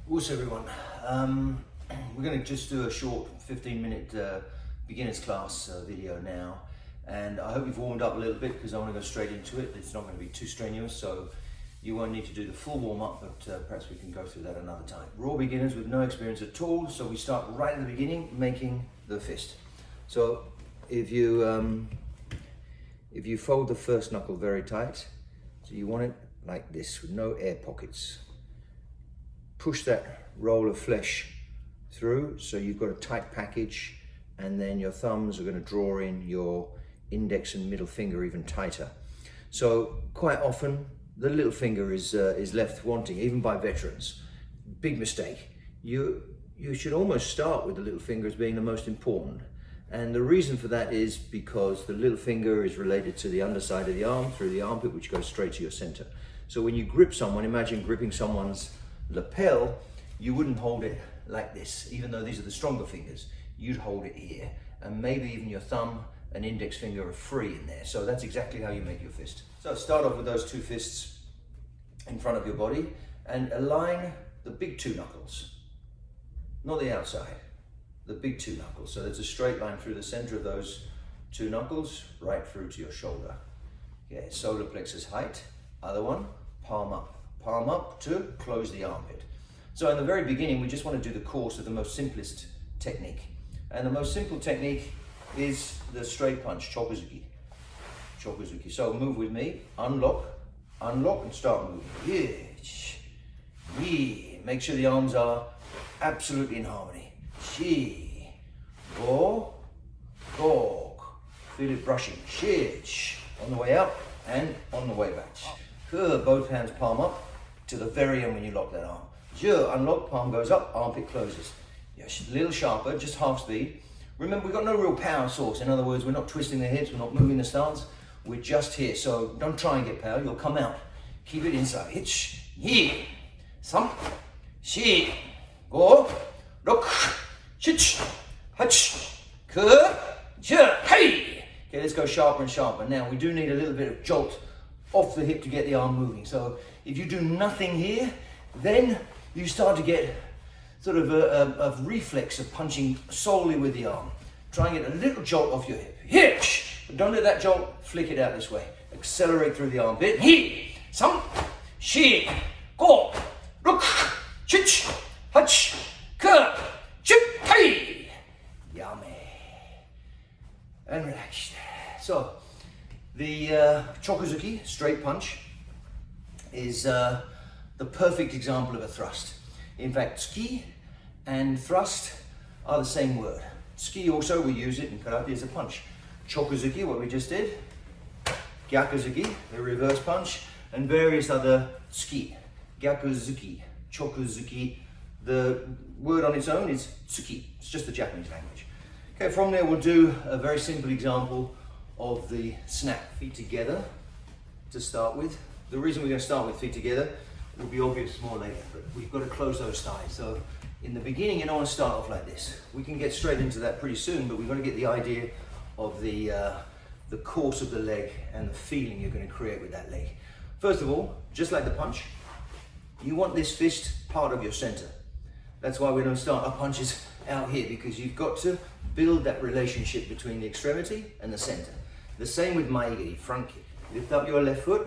What's everyone? We're going to just do a short 15-minute beginner's class video now, and I hope you've warmed up a little bit because I want to go straight into it. It's not going to be too strenuous, so you won't need to do the full warm-up, but perhaps we can go through that another time. We're all beginners with no experience at all, so we start right at the beginning, making the fist. So if you fold the first knuckle very tight, so you want it like this with no air pockets. Push that roll of flesh through so you've got a tight package, and then your thumbs are going to draw in your index and middle finger even tighter. So quite often the little finger is left wanting, even by veterans. Big mistake. You should almost start with the little finger as being the most important, and the reason for that is because the little finger is related to the underside of the arm through the armpit, which goes straight to your center. So when you grip someone, imagine gripping someone's lapel, you wouldn't hold it like this, even though these are the stronger fingers. You'd hold it here, and maybe even your thumb and index finger are free in there. So that's exactly how you make your fist. So start off with those two fists in front of your body and align the big two knuckles, not the outside, the big two knuckles. So there's a straight line through the center of those two knuckles right through to your shoulder. Okay, solar plexus height. Other one, palm up to close the armpit. So in the very beginning, we just want to do the course of the most simplest technique. And the most simple technique is the straight punch, Choku-zuki. Choku-zuki. So move with me, unlock, and start moving. Yeah. Make sure the arms are absolutely in harmony. Go. Feel it brushing. On the way up and on the way back. Both hands palm up to the very end when you lock that arm. Unlock, palm goes up, armpit closes. Yes, a little sharper, just half speed. Remember, we've got no real power source. In other words, we're not twisting the hips, we're not moving the stance. We're just here, so don't try and get power, you'll come out. Keep it inside. Hitch, here, some, she, go, look, chich, hutch, hey. Okay, let's go sharper and sharper. Now, we do need a little bit of jolt off the hip to get the arm moving. So if you do nothing here, then you start to get sort of a reflex of punching solely with the arm. Try and get a little jolt off your hip. Hitch! But don't let that jolt flick it out this way. Accelerate through the armpit. He, some, she, go, look, chich, hutch, chip, hey. Yummy. And relax. So, the Choku-zuki, straight punch, is the perfect example of a thrust. In fact, tsuki and thrust are the same word. Tsuki also, we use it in karate as a punch. Choku-zuki, what we just did. Gyaku-zuki, the reverse punch, and various other tsuki. Gyaku-zuki, Choku-zuki. The word on its own is tsuki. It's just the Japanese language. Okay, from there we'll do a very simple example of the snap. Feet together to start with. The reason we're going to start with feet together will be obvious, more later, but we've got to close those thighs. So in the beginning, you don't want to start off like this. We can get straight into that pretty soon, but we've got to get the idea of the course of the leg and the feeling you're going to create with that leg. First of all, just like the punch, you want this fist part of your center. That's why we don't start our punches out here, because you've got to build that relationship between the extremity and the center. The same with Mae-Geri, front kick. Lift up your left foot,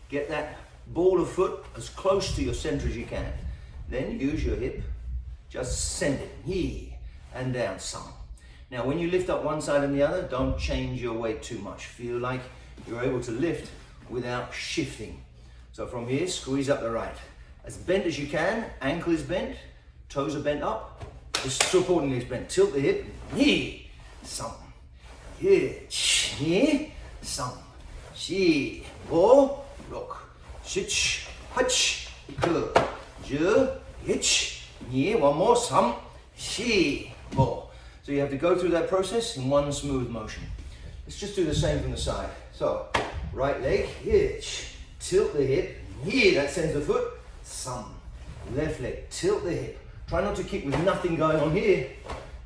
get that ball of foot as close to your center as you can. Then use your hip, just send it, here, and down some. Now when you lift up one side and the other, don't change your weight too much. Feel like you're able to lift without shifting. So from here, squeeze up the right. As bent as you can, ankle is bent, toes are bent up, the supporting is bent. Tilt the hip, here, some, here, some, she, go, look. Shich, hutch, ku, ju, hitch, ni, one more, some, she, go. So you have to go through that process in one smooth motion. Let's just do the same from the side. So, right leg, hitch, tilt the hip, here, that sends the foot, some. Left leg, tilt the hip. Try not to kick with nothing going on here,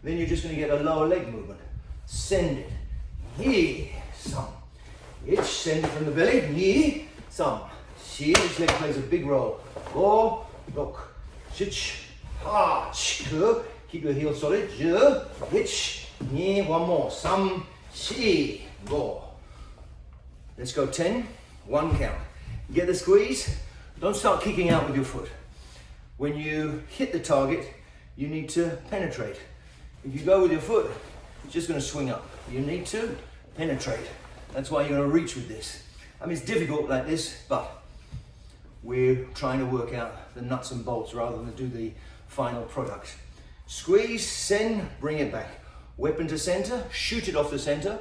then you're just going to get a lower leg movement. Send it, here, some. Hitch, send it from the belly, here, some. This leg plays a big role. Go, look, Shich, ha, ku. Keep your heel solid. Je, hich, ni. One more. Some, shi, go. Let's go 10. One count. Get the squeeze. Don't start kicking out with your foot. When you hit the target, you need to penetrate. If you go with your foot, it's just going to swing up. You need to penetrate. That's why you're going to reach with this. I mean, it's difficult like this, but we're trying to work out the nuts and bolts rather than do the final product. Squeeze, send, bring it back. Weapon to center, shoot it off the center,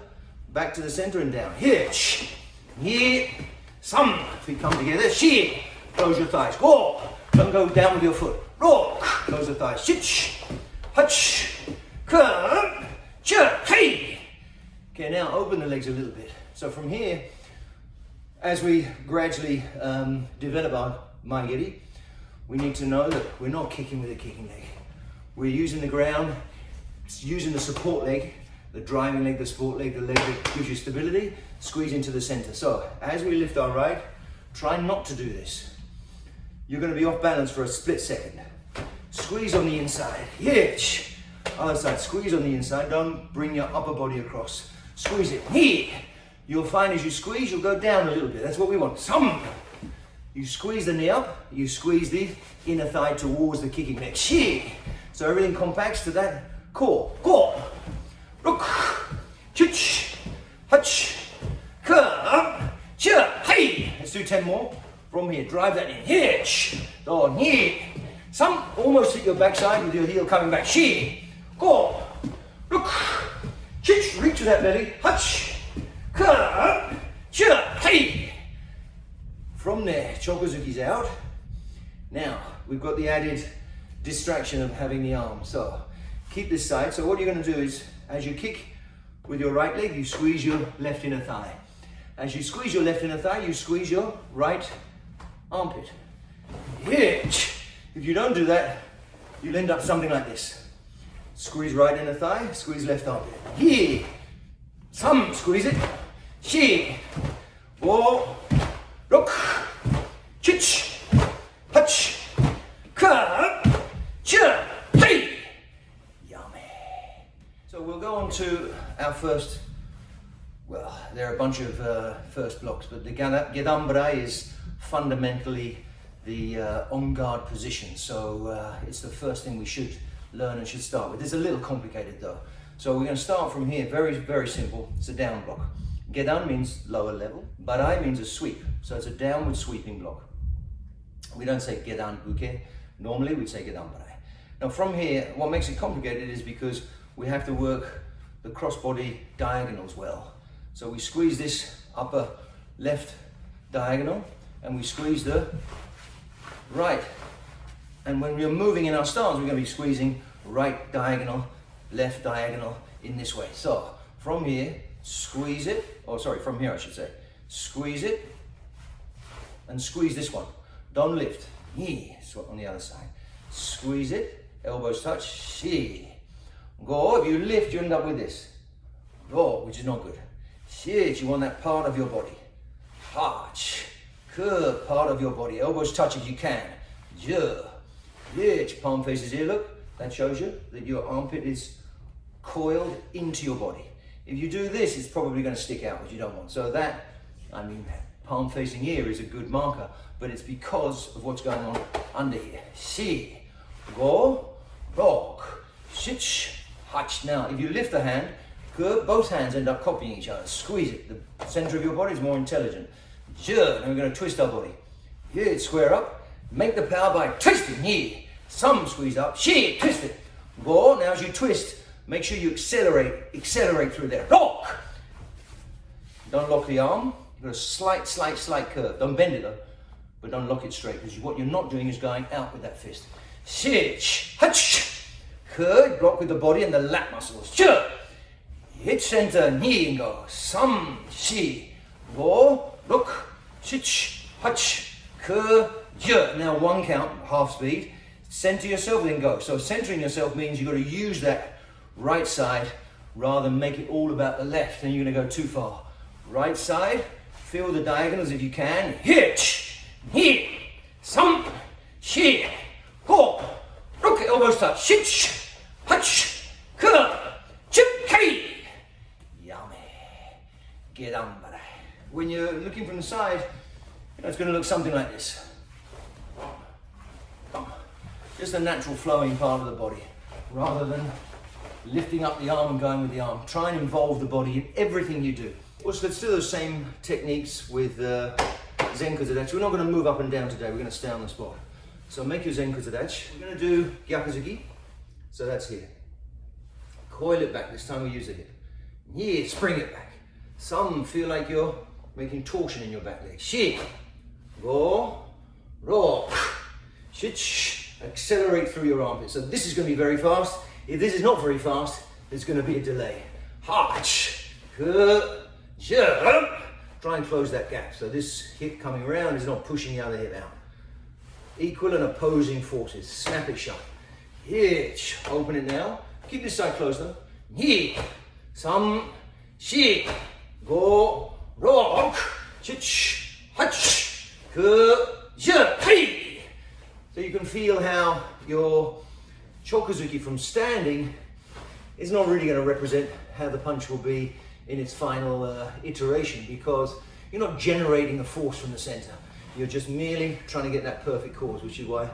back to the center and down. Here, here, some. Feet come together. Shi, close your thighs. Go. Don't go down with your foot. Rock, close the thighs. Shich, hutch, curve, jerk, hey. Okay, now open the legs a little bit. So from here, as we gradually develop our Mae-Geri, we need to know that we're not kicking with a kicking leg. We're using the ground, using the support leg, the driving leg, the support leg, the leg that gives you stability, squeeze into the center. So as we lift our right, try not to do this. You're going to be off balance for a split second. Squeeze on the inside. Hitch. Other side, squeeze on the inside. Don't bring your upper body across. Squeeze it. Here. You'll find as you squeeze, you'll go down a little bit. That's what we want. Some. You squeeze the knee up. You squeeze the inner thigh towards the kicking leg. Here. So everything compacts to that core. Go. Look. Chich. Hutch. Curve. Chir. Hey. Let's do 10 more. From here, drive that in. Hitch. On here. Some almost hit your backside with your heel coming back. She. Go. Look. Chich. Reach with that belly. Hutch. Curve. Chir. Hey. From there, Choku-zuki's out. Now, we've got the added distraction of having the arm. So, keep this side. So what you're going to do is, as you kick with your right leg, you squeeze your left inner thigh. As you squeeze your left inner thigh, you squeeze your right armpit. Hitch. If you don't do that, you'll end up something like this. Squeeze right inner thigh, squeeze left armpit. Here. Some squeeze it. She. Go. Look. Chich. Hutch. Curve. Chir. Hey. Yummy. So we'll go on to our first, well, there are a bunch of first blocks, but the gedan-barai is fundamentally the on guard position. So it's the first thing we should learn and should start with. It's a little complicated though. So we're going to start from here, very, very simple. It's a down block. Gedan means lower level. Barai means a sweep. So it's a downward sweeping block. We don't say gedan-buke. Normally we'd say gedan-barai. Now from here, what makes it complicated is because we have to work the crossbody diagonals well. So we squeeze this upper left diagonal and we squeeze the right. And when we're moving in our stance, we're going to be squeezing right diagonal, left diagonal in this way. So from here, squeeze it, from here I should say. Squeeze it and squeeze this one. Don't lift. So on the other side. Squeeze it, elbows touch. Shi. Go. If you lift, you end up with this. Go, which is not good. Shit, you want that part of your body. Hatch. Curve part of your body. Elbows touch if you can. Je. Hitch. Palm faces here, look. That shows you that your armpit is coiled into your body. If you do this, it's probably going to stick out, which you don't want. So that, I mean, palm facing here is a good marker, but it's because of what's going on under here. Si. Go. Rock. Shich. Hatch. Now, if you lift the hand, both hands end up copying each other. Squeeze it. The center of your body is more intelligent. Now we're going to twist our body. Here, square up. Make the power by twisting. Here. Some squeeze up. She. Twist it. Go. Now as you twist, make sure you accelerate through there. Lock. Don't lock the arm. You've got a slight curve. Don't bend it though, but don't lock it straight, because what you're not doing is going out with that fist. Shich. Hutch. Curve. Block with the body and the lat muscles. Sure. Hit center, knee and go. Some, she, go, look, chich, hutch, kur, je. Now one count, half speed. Center yourself, then go. So centering yourself means you've got to use that right side rather than make it all about the left, and you're going to go too far. Right side, feel the diagonals if you can. Hitch, hit, some, she, go, start. Shich, hach, ku, chip, hey. Yummy. Gedan-barai. When you're looking from the side, it's going to look something like this. Just a natural flowing part of the body, rather than lifting up the arm and going with the arm. Try and involve the body in everything you do. Also, let's do those same techniques with Zenkutsu-dachi. We're not going to move up and down today, we're going to stay on the spot. So make your Zenkutsu-dachi. We're going to do gyaku-zuki. So that's here. Coil it back, this time we use the hip. Yeah, spring it back. Some feel like you're making torsion in your back leg. Shi, go, ro, shich, accelerate through your armpit. So this is going to be very fast. If this is not very fast, there's going to be a delay. Hach, jump. Try and close that gap. So this hip coming around is not pushing the other hip out. Equal and opposing forces. Snap it shut. Hitch. Open it now. Keep this side closed though. Yi. Sam. Shi. Go. Rock. Chich. Hach. Ku. Hey. So you can feel how your Choku-zuki from standing is not really going to represent how the punch will be in its final iteration, because you're not generating a force from the center. You're just merely trying to get that perfect course, which is why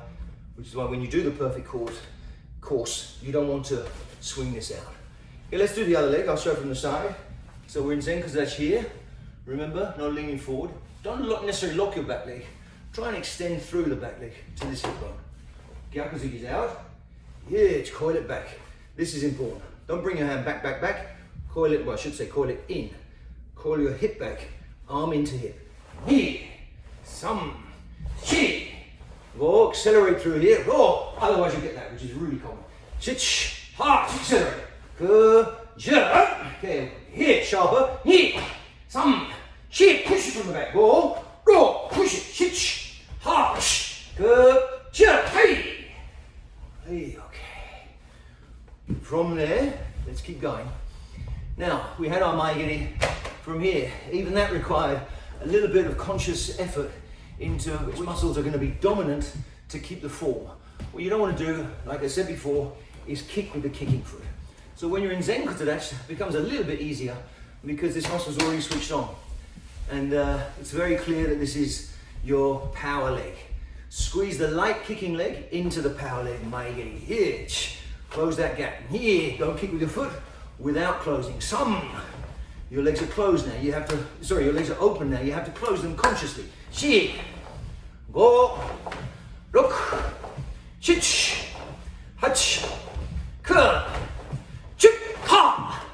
when you do the perfect course, you don't want to swing this out. Okay, let's do the other leg. I'll show from the side. So we're in Zenkutsu-dachi here. Remember, not leaning forward. Don't necessarily lock your back leg. Try and extend through the back leg to this hip bone. Gyaku-zuki's out. Yeah, coil it back. This is important. Don't bring your hand back. Coil it, well I should say coil it in. Coil your hip back, arm into hip. Ni, sam, shi. Go, accelerate through here. Go, otherwise you get that, which is really common. Shich, ha, accelerate. Ku, jump. Okay, here, sharper. Ni, sam, shi, push it from the back. Go, ro, push it. Shich, ha, ku, jump. Hey. Hey, okay. From there, let's keep going. Now, we had our Mae-Geri from here. Even that required a little bit of conscious effort into which muscles are going to be dominant to keep the form. What you don't want to do, like I said before, is kick with the kicking foot. So when you're in Zenkutsu-dachi, it becomes a little bit easier because this muscle's already switched on. And it's very clear that this is your power leg. Squeeze the light kicking leg into the power leg, Mae-Geri. Here, close that gap. Here, don't kick with your foot without closing. Some, your legs are closed now. You have to, sorry, your legs are open now. You have to close them consciously. Shi, go, look, chich, hach, ku, chip, ha.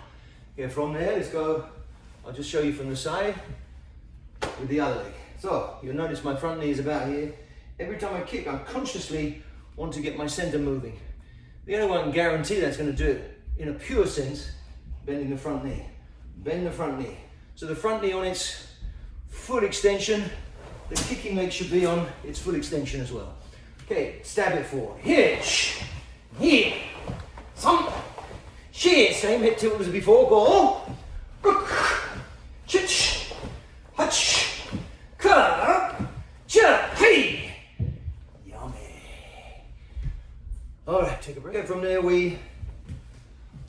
Yeah, from there, let's go. I'll just show you from the side with the other leg. So, you'll notice my front knee is about here. Every time I kick, I consciously want to get my center moving. The only one I can guarantee that's going to do it in a pure sense, bending the front knee. Bend the front knee. So the front knee on its full extension, the kicking leg should be on its full extension as well. Okay, stab it forward. Here, here, some, here, same hip tilt as before. Go, look, chich, hach, ka, cha, hey. Yummy. All right, take a break. From there, we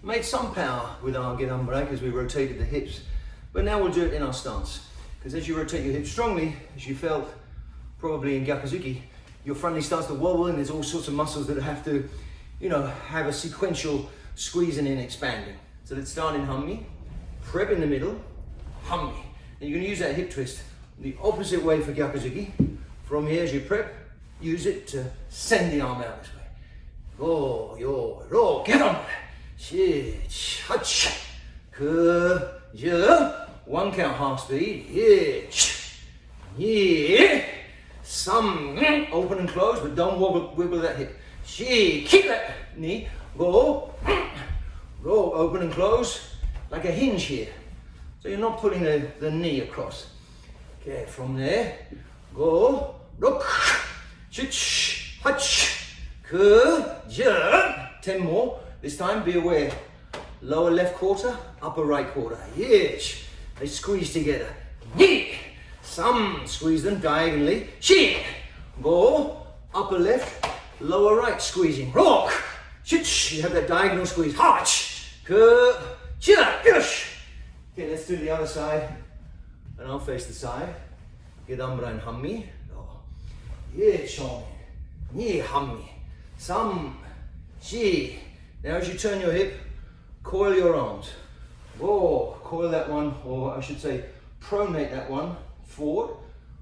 made some power with our gedan-barai because we rotated the hips, but now we'll do it in our stance. Because as you rotate your hips strongly, as you felt probably in gyaku-zuki, your front knee starts to wobble and there's all sorts of muscles that have to, have a sequential squeezing and expanding. So let's start in Hanmi, prep in the middle, Hanmi. And you're going to use that hip twist the opposite way for gyaku-zuki. From here as you prep, use it to send the arm out this way. Go, yo, ro, get on. Shich, hach, ku, ja. One count, half speed. Hitch, yeah. Some open and close, but don't wiggle that hip. She, keep that knee. Go, roll, open and close, like a hinge here. So you're not putting the knee across. Okay, from there, go, look, shich, hach, ku, ja. 10 more. This time, be aware. Lower left quarter, upper right quarter. Yes. They squeeze together. Yee. Some squeeze them diagonally. She. Go. Upper left, lower right squeezing. Rock. You have that diagonal squeeze. Okay, let's do the other side. And I'll face the side. gedan-barai and Hanmi. Shomen. Hanmi. Now as you turn your hip, coil your arms. Coil that one, or I should say pronate that one forward.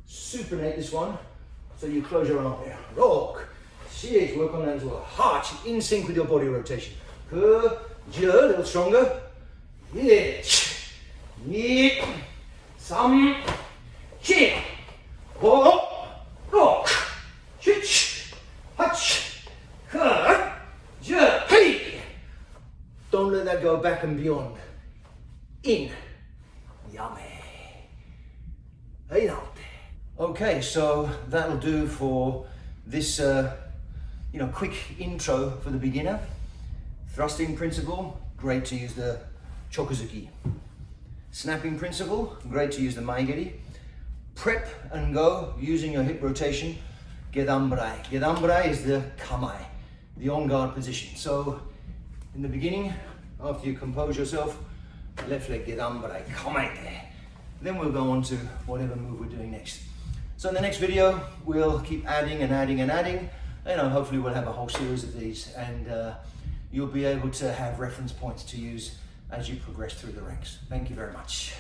Supinate this one, so you close your arm there. Work on that as well. In sync with your body rotation. A little stronger. Don't let that go back and beyond. In. Yame. Okay, so that'll do for this quick intro for the beginner. Thrusting principle, great to use the Choku-zuki. Snapping principle, great to use the Mae-Geri. Prep and go using your hip rotation, gedan-barai. Gedan-barai is the kamae, the on guard position. So in the beginning, after you compose yourself, left leg gedan-barai, kamae there. Then we'll go on to whatever move we're doing next. So in the next video, we'll keep adding and adding and adding. Hopefully we'll have a whole series of these, and you'll be able to have reference points to use as you progress through the ranks. Thank you very much.